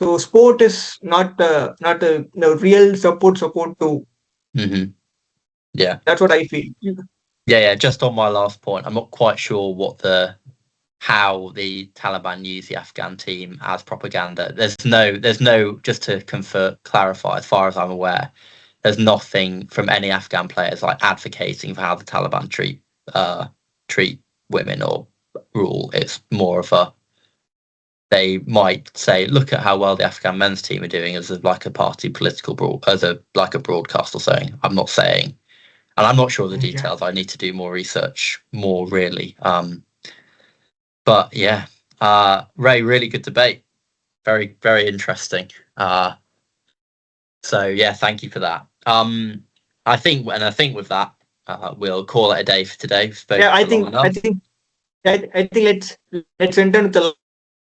Speaker 2: So sport is not a real support to.
Speaker 1: Mm-hmm. Yeah.
Speaker 2: That's what I feel.
Speaker 1: Yeah. Just on my last point, I'm not quite sure how the Taliban use the Afghan team as propaganda. There's no, just to clarify, as far as I'm aware, there's nothing from any Afghan players like advocating for how the Taliban treat women or rule. It's more of they might say, look at how well the Afghan men's team are doing as like a party political like a broadcast or something. I'm not saying, and I'm not sure of the details. I need to do more research, really. But yeah, Ray, really good debate. Very, very interesting. So yeah, thank you for that. I think with that, we'll call it a day for today.
Speaker 2: Yeah, I think let's end on with a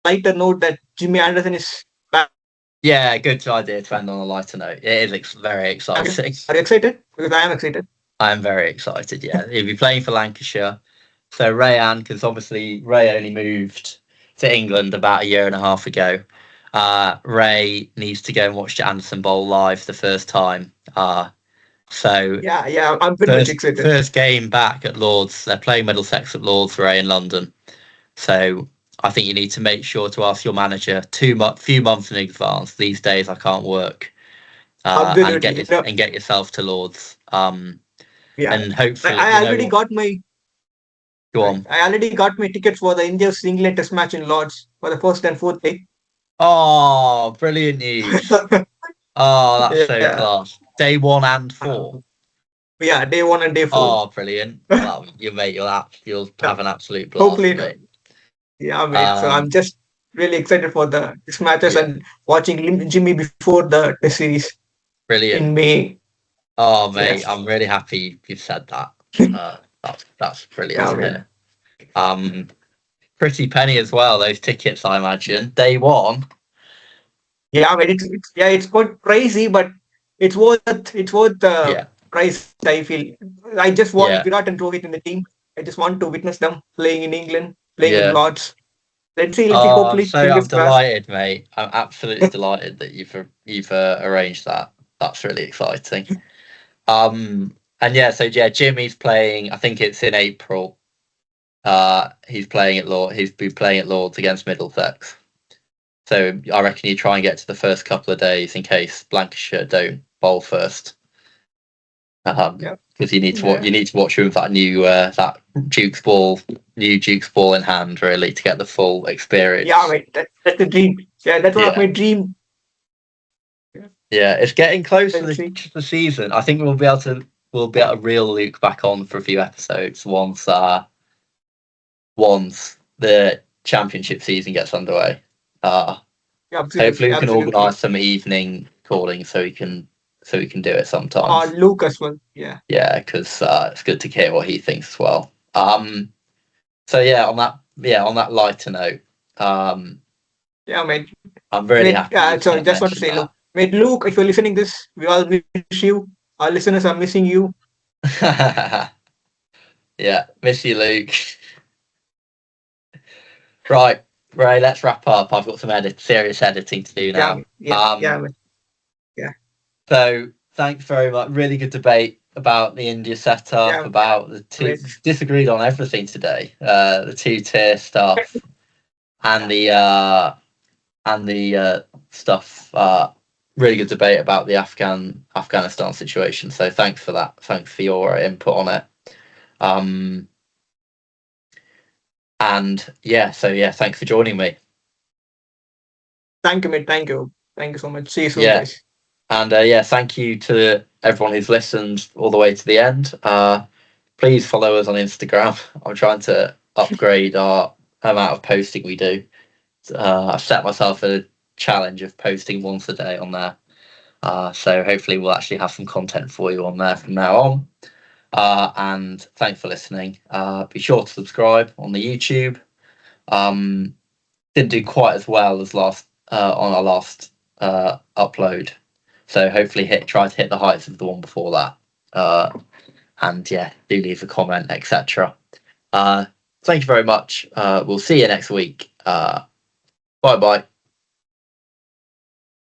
Speaker 2: lighter note that Jimmy Anderson is back.
Speaker 1: Yeah, good idea to end on a lighter note. It is very exciting.
Speaker 2: Are you excited? Because I am excited.
Speaker 1: I am very excited. Yeah, he'll be playing for Lancashire. So Rayan, because obviously Ray only moved to England about a year and a half ago. Ray needs to go and watch the Anderson Bowl live the first time. So
Speaker 2: yeah, I'm pretty much excited.
Speaker 1: First game back at Lords. They're playing Middlesex at Lords, Ray, in London. So I think you need to make sure to ask your manager few months in advance. These days I can't work. And get yourself to Lords.
Speaker 2: Yeah,
Speaker 1: and hopefully
Speaker 2: I already got my.
Speaker 1: Go on.
Speaker 2: I already got my tickets for the India-England Test match in Lords for the first and fourth day.
Speaker 1: Oh, brilliant news! Oh, that's so class. Day 1 and 4.
Speaker 2: Yeah, day 1 and day 4.
Speaker 1: Oh, brilliant! Well, you'll have an absolute blast.
Speaker 2: Hopefully, mate. Yeah, mate. So I'm just really excited for these matches and watching Jimmy before the Test series.
Speaker 1: Brilliant.
Speaker 2: In May.
Speaker 1: Oh, mate, yes. I'm really happy you've said that. That's brilliant. Yeah, pretty penny as well. Those tickets, I imagine. Day 1.
Speaker 2: Yeah, but it's quite crazy, but it's worth the price. I feel. I just want Virat and Rohit in the team. I just want to witness them playing in England, playing in Lords. Let's see. Hopefully,
Speaker 1: I'm delighted, mate. I'm absolutely delighted that you've arranged that. That's really exciting. And Jimmy's playing. I think it's in April. He's playing at Lords. He's been playing at Lords against Middlesex. So I reckon you try and get to the first couple of days in case Lancashire don't bowl first. Because you need to watch him with that new Duke's ball in hand, really, to get the full experience.
Speaker 2: Yeah, mate, that's the dream. Yeah, that's one of my dream.
Speaker 1: Yeah, it's getting close to the season. I think we'll be able to reel Luke back on for a few episodes once the championship season gets underway. Hopefully we can organise some evening calling so we can do it sometimes.
Speaker 2: Luke as well. Yeah.
Speaker 1: Yeah, because it's good to hear what he thinks as well. So on that lighter note.
Speaker 2: Yeah, mate.
Speaker 1: I'm really happy.
Speaker 2: Sorry, just want to say, look, mate, Luke, if you're listening this, we all miss you. Our listeners are missing you.
Speaker 1: Yeah, miss you, Luke. Right, Ray, let's wrap up. I've got some serious editing to do now.
Speaker 2: Yeah.
Speaker 1: So thanks very much. Really good debate about the India setup, about the two. Disagreed on everything today. The 2-tier stuff and the stuff. Really good debate about the Afghanistan situation. So thanks for that. Thanks for your input on it. Thanks for joining me.
Speaker 2: Thank you, mate. Thank you so much. See you soon, guys.
Speaker 1: And thank you to everyone who's listened all the way to the end. Please follow us on Instagram. I'm trying to upgrade our amount of posting we do. I've set myself a challenge of posting once a day on there. So hopefully we'll actually have some content for you on there from now on. And thanks for listening. Be sure to subscribe on the YouTube. Didn't do quite as well as on our last upload, so hopefully try to hit the heights of the one before that. And yeah, do leave a comment, etc. Thank you very much. We'll see you next week. Bye bye.